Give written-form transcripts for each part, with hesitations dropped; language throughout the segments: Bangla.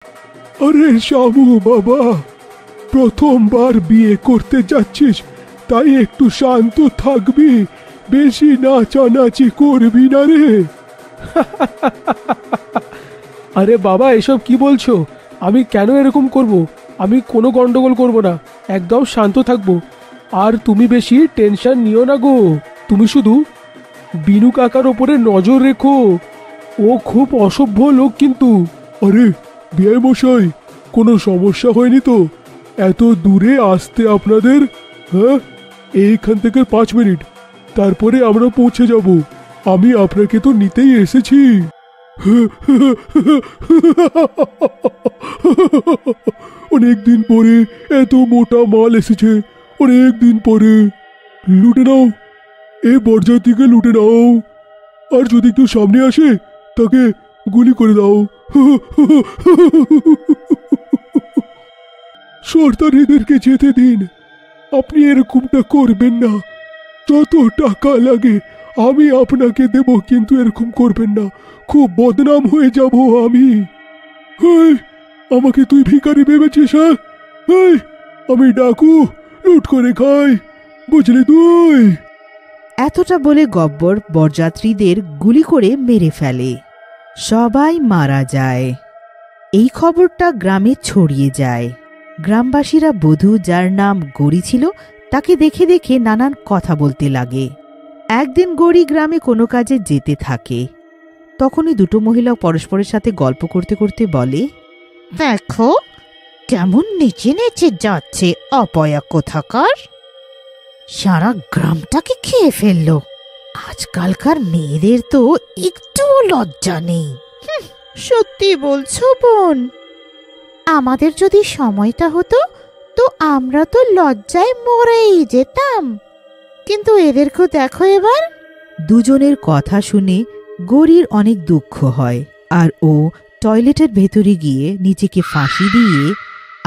আরে শামু বাবা, প্রথমবার বিয়ে করতে যাচ্ছিস, তাই একটু শান্ত থাকবি, বেশি নাচানাচি করবি না রে। আরে বাবা, এসব কি বলছো? আমি কেন এরকম করব? আমি কোনো গন্ডগোল করব না, একদম শান্ত থাকবো। আর তুমি বেশি টেনশন নিও না গো। তুমি শুধু বিনু কাকার ওপরে নজর রেখো, ও খুব অসভ্য লোক কিন্তু। আরে বিআই মশাই, কোনো সমস্যা হয়নি তো? এত দূরে আসতে আপনাদের? হ্যাঁ, এইখান থেকে 5 মিনিট, তারপরে আমরা পৌঁছে যাব। আমি আপনাকে তো নিতেই এসেছি। অনেকদিন পরে এত মোটা মাল এসেছে, অনেকদিন পরে। লুটে নাও, এই বরযাত্রীকে লুটে নাও। আর যদি কেউ সামনে আসে তাকে গুলি করে দাও। সর্দারেদেরকে যেতে দিন, আপনি এরকমটা করবেন না। যত টাকা লাগে আমি আপনাকে দেব, কিন্তু এরকম করবেন না, খুব বদনাম হয়ে যাব আমি। আমাকে তুই ভিখারি ভেবেছিস? হ্যাঁ, আমি ডাকু, লুট করে খাই, বুঝলি তুই? এতটা বলে গব্বর বরযাত্রীদের গুলি করে মেরে ফেলে। সবাই মারা যায়। এই খবরটা গ্রামে ছড়িয়ে যায়। গ্রামবাসীরা বধূ, যার নাম গৌরী ছিল, তাকে দেখে দেখে নানান কথা বলতে লাগে। একদিন গৌরী গ্রামে কোনো কাজে যেতে থাকে। তখনই দুটো মহিলা পরস্পরের সাথে গল্প করতে করতে বলে, দেখো কেমন নেচে নেচে যাচ্ছে অপয়া কোথাকার, সারা গ্রামটাকে খেয়ে ফেললো। আজকালকার মেয়েদের তো একটুও লজ্জা নেই। সত্যি বলছো বোন? আমাদের যদি সময়টা হতো তো আমরা তো লজ্জায় মরেই যেতাম, কিন্তু এদেরকেও দেখো এবার। দুজনের কথা শুনে গৌরীর অনেক দুঃখ হয়, আর ও টয়লেটের ভেতরে গিয়ে নিজেকে ফাঁসি দিয়ে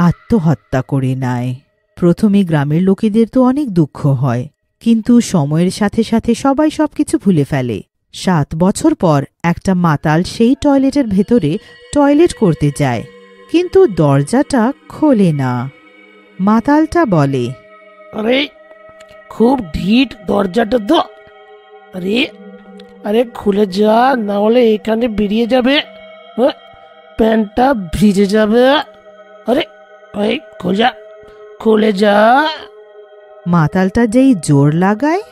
আত্মহত্যা করে নেয়। প্রথমে গ্রামের লোকেদের তো অনেক দুঃখ হয়, কিন্তু সময়ের সাথে সাথে সবাই সবকিছু ভুলে ফেলে। 7 বছর পর একটা মাতাল সেই টয়লেটের ভেতরে টয়লেট করতে যায়, কিন্তু দরজাটা খোলে না। মাতালটা বলে, আরে খুব ঢিট দরজাটা তো। আরে আরে খুলে যা, না হলে এখানে বেরিয়ে যাবে, প্যান্টটা ভিজে যাবে। আরে ওই খুলে যা। মাতালটা যেই জোর লাগায়,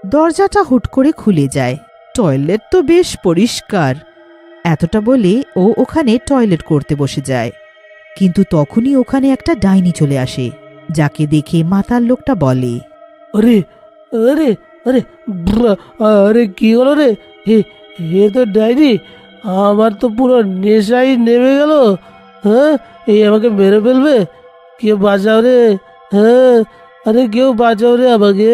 দরজাটা হুট করে খুলে যায়। টয়লেট তো বেশ পরিষ্কার। এতটা বলে ও ওখানে টয়লেট করতে বসে যায়, কিন্তু তখনই ওখানে একটা ডাইনি চলে আসে, যাকে দেখে মাতাল লোকটা বলে, আরে আরে আরে আরে কি হলো রে? এ তো ডাইনি, আমার তো পুরো নেশাই নেমে গেল। হ্যাঁ, এই আমাকে মেরে ফেলবে, কেউ বাঁচাও রে। হ্যাঁ, আরে কেউ বাঁচাও রে আমাকে।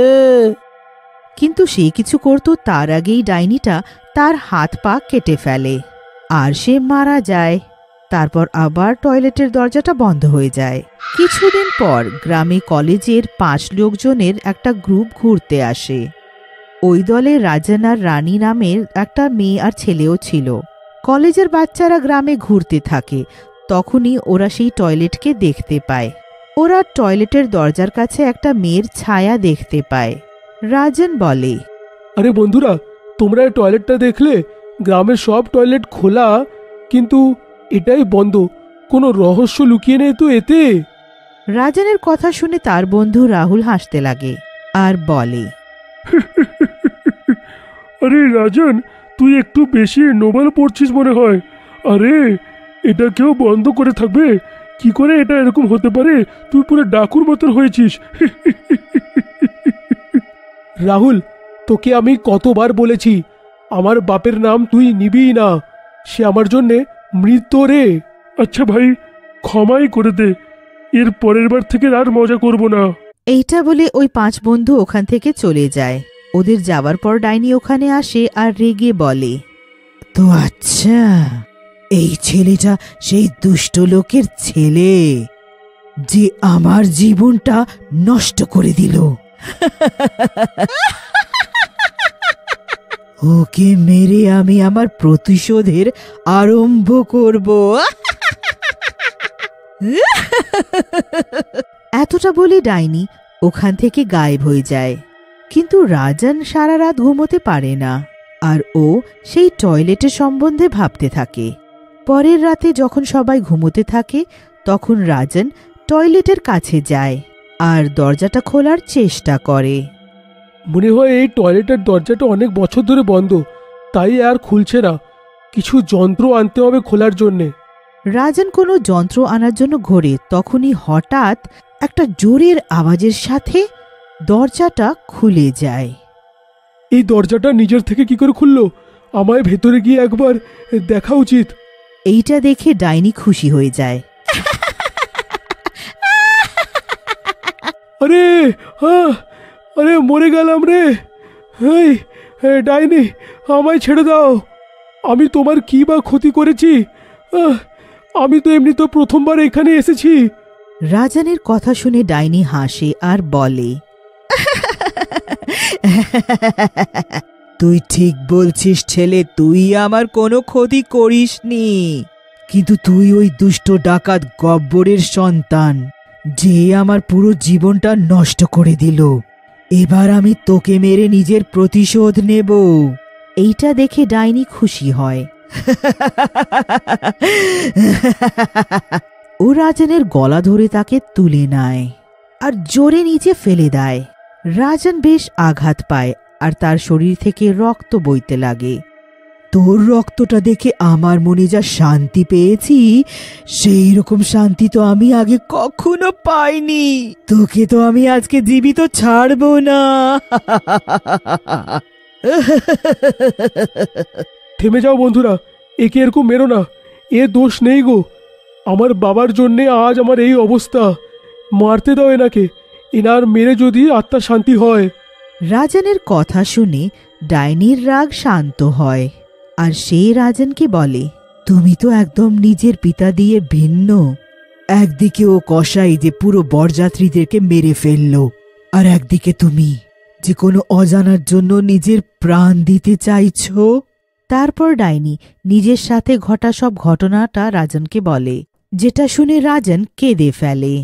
কিন্তু সে কিছু করতো তার আগেই ডাইনিটা তার হাত পা কেটে ফেলে, আর সে মারা যায়। তারপর আবার টয়লেটের দরজাটা বন্ধ হয়ে যায়। কিছুদিন পর গ্রামে কলেজের 5 লোকজনের একটা গ্রুপ ঘুরতে আসে। ওই দলে রাজন আর রানী নামের একটা মেয়ে আর ছেলেও ছিল। কলেজের বাচ্চারা গ্রামে ঘুরতে থাকে, তখনই ওরা সেই টয়লেটকে দেখতে পায়। ওরা টয়লেটের দরজার কাছে একটা মেয়ের ছায়া দেখতে পায়। রাজন বলে, আরে বন্ধুরা, তোমরা এই টয়লেটটা দেখলে? গ্রামের সব টয়লেট খোলা, কিন্তু এটাই বন্ধ। কোনো রহস্য লুকিয়ে নেই তো এতে? রাজনের কথা শুনে তার বন্ধু রাহুল হাসতে লাগে আর বলে, আরে রাজন, তুই একটু বেশি নোবেল পড়ছিস মনে হয়। আরে এটা কেউ বন্ধ করে থাকবে? কি করে এটা এরকম হতে পারে? তুই পুরো ডাকুর মতন হয়েছিস। রাহুল, তোকে আমি কতবার বলেছি আমার বাপের নাম তুই নিবি না, সে আমার জন্যে মৃত রে। আচ্ছা ভাই, ক্ষমাই করে দে, এর পরের বার থেকে আর মজা করব না। এইটা বলে ওই 5 বন্ধু ওখান থেকে চলে যায়। ওদের যাওয়ার পর ডাইনি ওখানে আসে আর রেগে বলে, তো আচ্ছা, এই ছেলেটা সেই দুষ্ট লোকের ছেলে যে আমার জীবনটা নষ্ট করে দিল। ওকে মেরে আমি আমার প্রতিশোধের আরম্ভ করব। এতটা বলে ডাইনি ওখান থেকে গায়েব হয়ে যায়। কিন্তু রাজন সারা রাত ঘুমোতে পারে না, আর ও সেই টয়লেটের সম্বন্ধে ভাবতে থাকে। পরের রাতে যখন সবাই ঘুমোতে থাকে তখন রাজন টয়লেটের কাছে যায় আর দরজাটা খোলার চেষ্টা করে। মনে হয় এই টয়লেটের দরজাটা অনেক বছর ধরে বন্ধ, তাই আর খুলছে না। কিছু যন্ত্র আনতে হবে খোলার জন্যে। রাজন কোনো যন্ত্র আনার জন্য ঘোরে, তখনই হঠাৎ একটা জোরের আওয়াজের সাথে দরজাটা খুলে যায়। এই দরজাটা নিজের থেকে কি করে খুললো? আমায় ভেতরে গিয়ে একবার দেখা উচিত। এইটা দেখে ডাইনি খুশি হয়ে যায়। আরে আরে মরে গেলাম রে। এই ডাইনি, আমায় ছেড়ে দাও। আমি তোমার কি বা ক্ষতি করেছি? আমি তো এমনি তো প্রথমবার এখানে এসেছি। রাজানের কথা শুনে ডাইনি হাসে আর বলে, তুই ঠিক বলছিস ছেলে, তুই আমার কোনো ক্ষতি করিসনি, কিন্তু তুই ওই দুষ্ট ডাকাত গব্বরের সন্তান, যে আমার পুরো জীবনটা নষ্ট করে দিল। এবার আমি তোকে মেরে নিজের প্রতিশোধ নেব। এইটা দেখে ডাইনি খুশি হয়। ও রাজনের গলা ধরে তাকে তুলে নেয় আর জোরে নিচে ফেলে দেয়। রাজন বেশ আঘাত পায় আর তার শরীর থেকে রক্ত বইতে লাগে। তোর রক্তটা দেখে আমার মনে যা শান্তি পেয়েছি, সেই রকম শান্তি তো আমি আগে কখনো পাইনি। তোকে তো আমি আজকে জীবিত ছাড়বো না। থেমে যাও বন্ধুরা, একে এরকম মেরো না। এ দোষ নেই গো। আমার বাবার জন্যে আজ আমার এই অবস্থা। মারতে দাও এনাকে। এনার মেরে যদি আত্মার শান্তি হয়। রাজনের কথা শুনে ডাইনির রাগ শান্ত হয় আর সে রাজনকে বলে, তুমি তো একদম নিজের পিতা দিয়ে ভিন্ন। একদিকে ও কসাই যে পুরো বরযাত্রীদেরকে মেরে ফেললো, আর একদিকে তুমি যে কোনো অজানার জন্য নিজের প্রাণ দিতে চাইছো। তারপর ডাইনি নিজের সাথে ঘটা সব ঘটনাটা রাজনকে বলে, যেটা শুনে রাজন কেঁদে ফেলে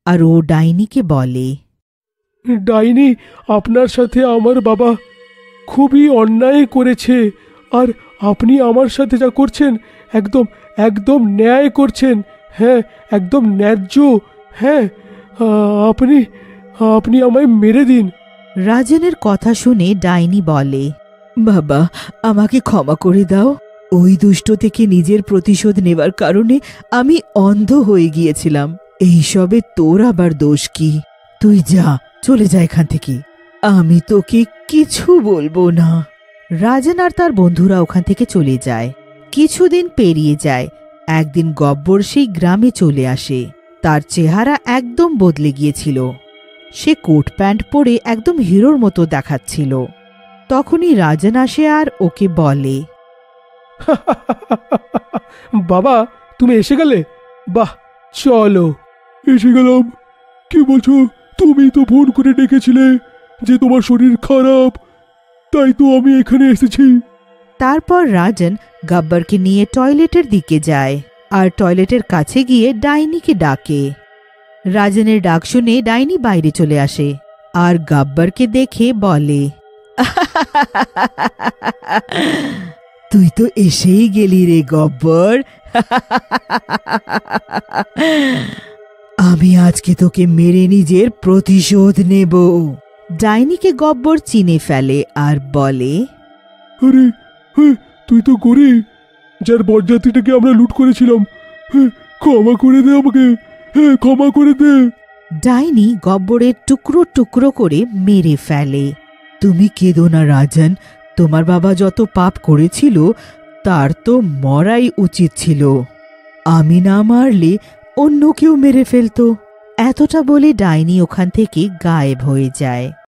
আর ও ডাইনিকে বলে, ডাইনি, আপনার সাথে আমার বাবা খুবই অন্যায় করেছে, আর আপনি আমার সাথে যা করছেন একদম একদম ন্যায় করছেন। হ্যাঁ, একদম ন্যায্য। হ্যাঁ, আপনি আপনি আমায় মেরে দিন। রাজনের কথা শুনে ডাইনি বলে, বাবা, আমাকে ক্ষমা করে দাও। ওই দুষ্ট থেকে নিজের প্রতিশোধ নেবার কারণে আমি অন্ধ হয়ে গিয়েছিলাম। এইসবে তোর আবার দোষ কি? তুই যা, চলে যা এখান থেকে। আমি তোকে কিছু বলবো না। রাজন আর তার বন্ধুরা ওখান থেকে চলে যায়। কিছুদিন পেরিয়ে যায়। একদিন গব্বর সেই গ্রামে চলে আসে। তার চেহারা একদম বদলে গিয়েছিল। সে কোট প্যান্ট পরে একদম হিরোর মতো দেখাচ্ছিল। তখনই রাজন আসে আর ওকে বলে, বাবা, তুমি এসে গেলে? বাহ, চলো। এসে গেলাম। কি বলছো? তুমি তো ফোন করে ডেকেছিলে যে তোমার শরীর খারাপ, তাই তো আমি এখানে এসেছি। তারপর রাজন গব্বরকে নিয়ে টয়লেটের দিকে যায় আর টয়লেটের কাছে গিয়ে ডাইনিকে ডাকে। রাজনের ডাক শুনে ডাইনি বাইরে চলে আসে আর গব্বরকে দেখে বলে, তুই তো এসেই গেলি রে গব্বর। আমি আজকে তোকে মেরে নিজের প্রতিশোধ নেব। ডাইনিকে গব্বর চিনে ফেলে আর বলে, আরে হ্যাঁ, তুই তো গরি, যার বরযাত্রীটাকে আমরা লুট করেছিলাম। হ্যাঁ, ক্ষমা করে দে আমাকে। হ্যাঁ, ক্ষমা করে দে। ডাইনি গব্বরের টুকরো টুকরো করে মেরে ফেলে। তুমি কেঁদো না রাজন, তোমার বাবা যত পাপ করেছিল তার তো মরাই উচিত ছিল। আমি না মারলে অন্য কেউ মেরে ফেলতো। এতটা বলে ডাইনি ওখান থেকে গায়েব হয়ে যায়।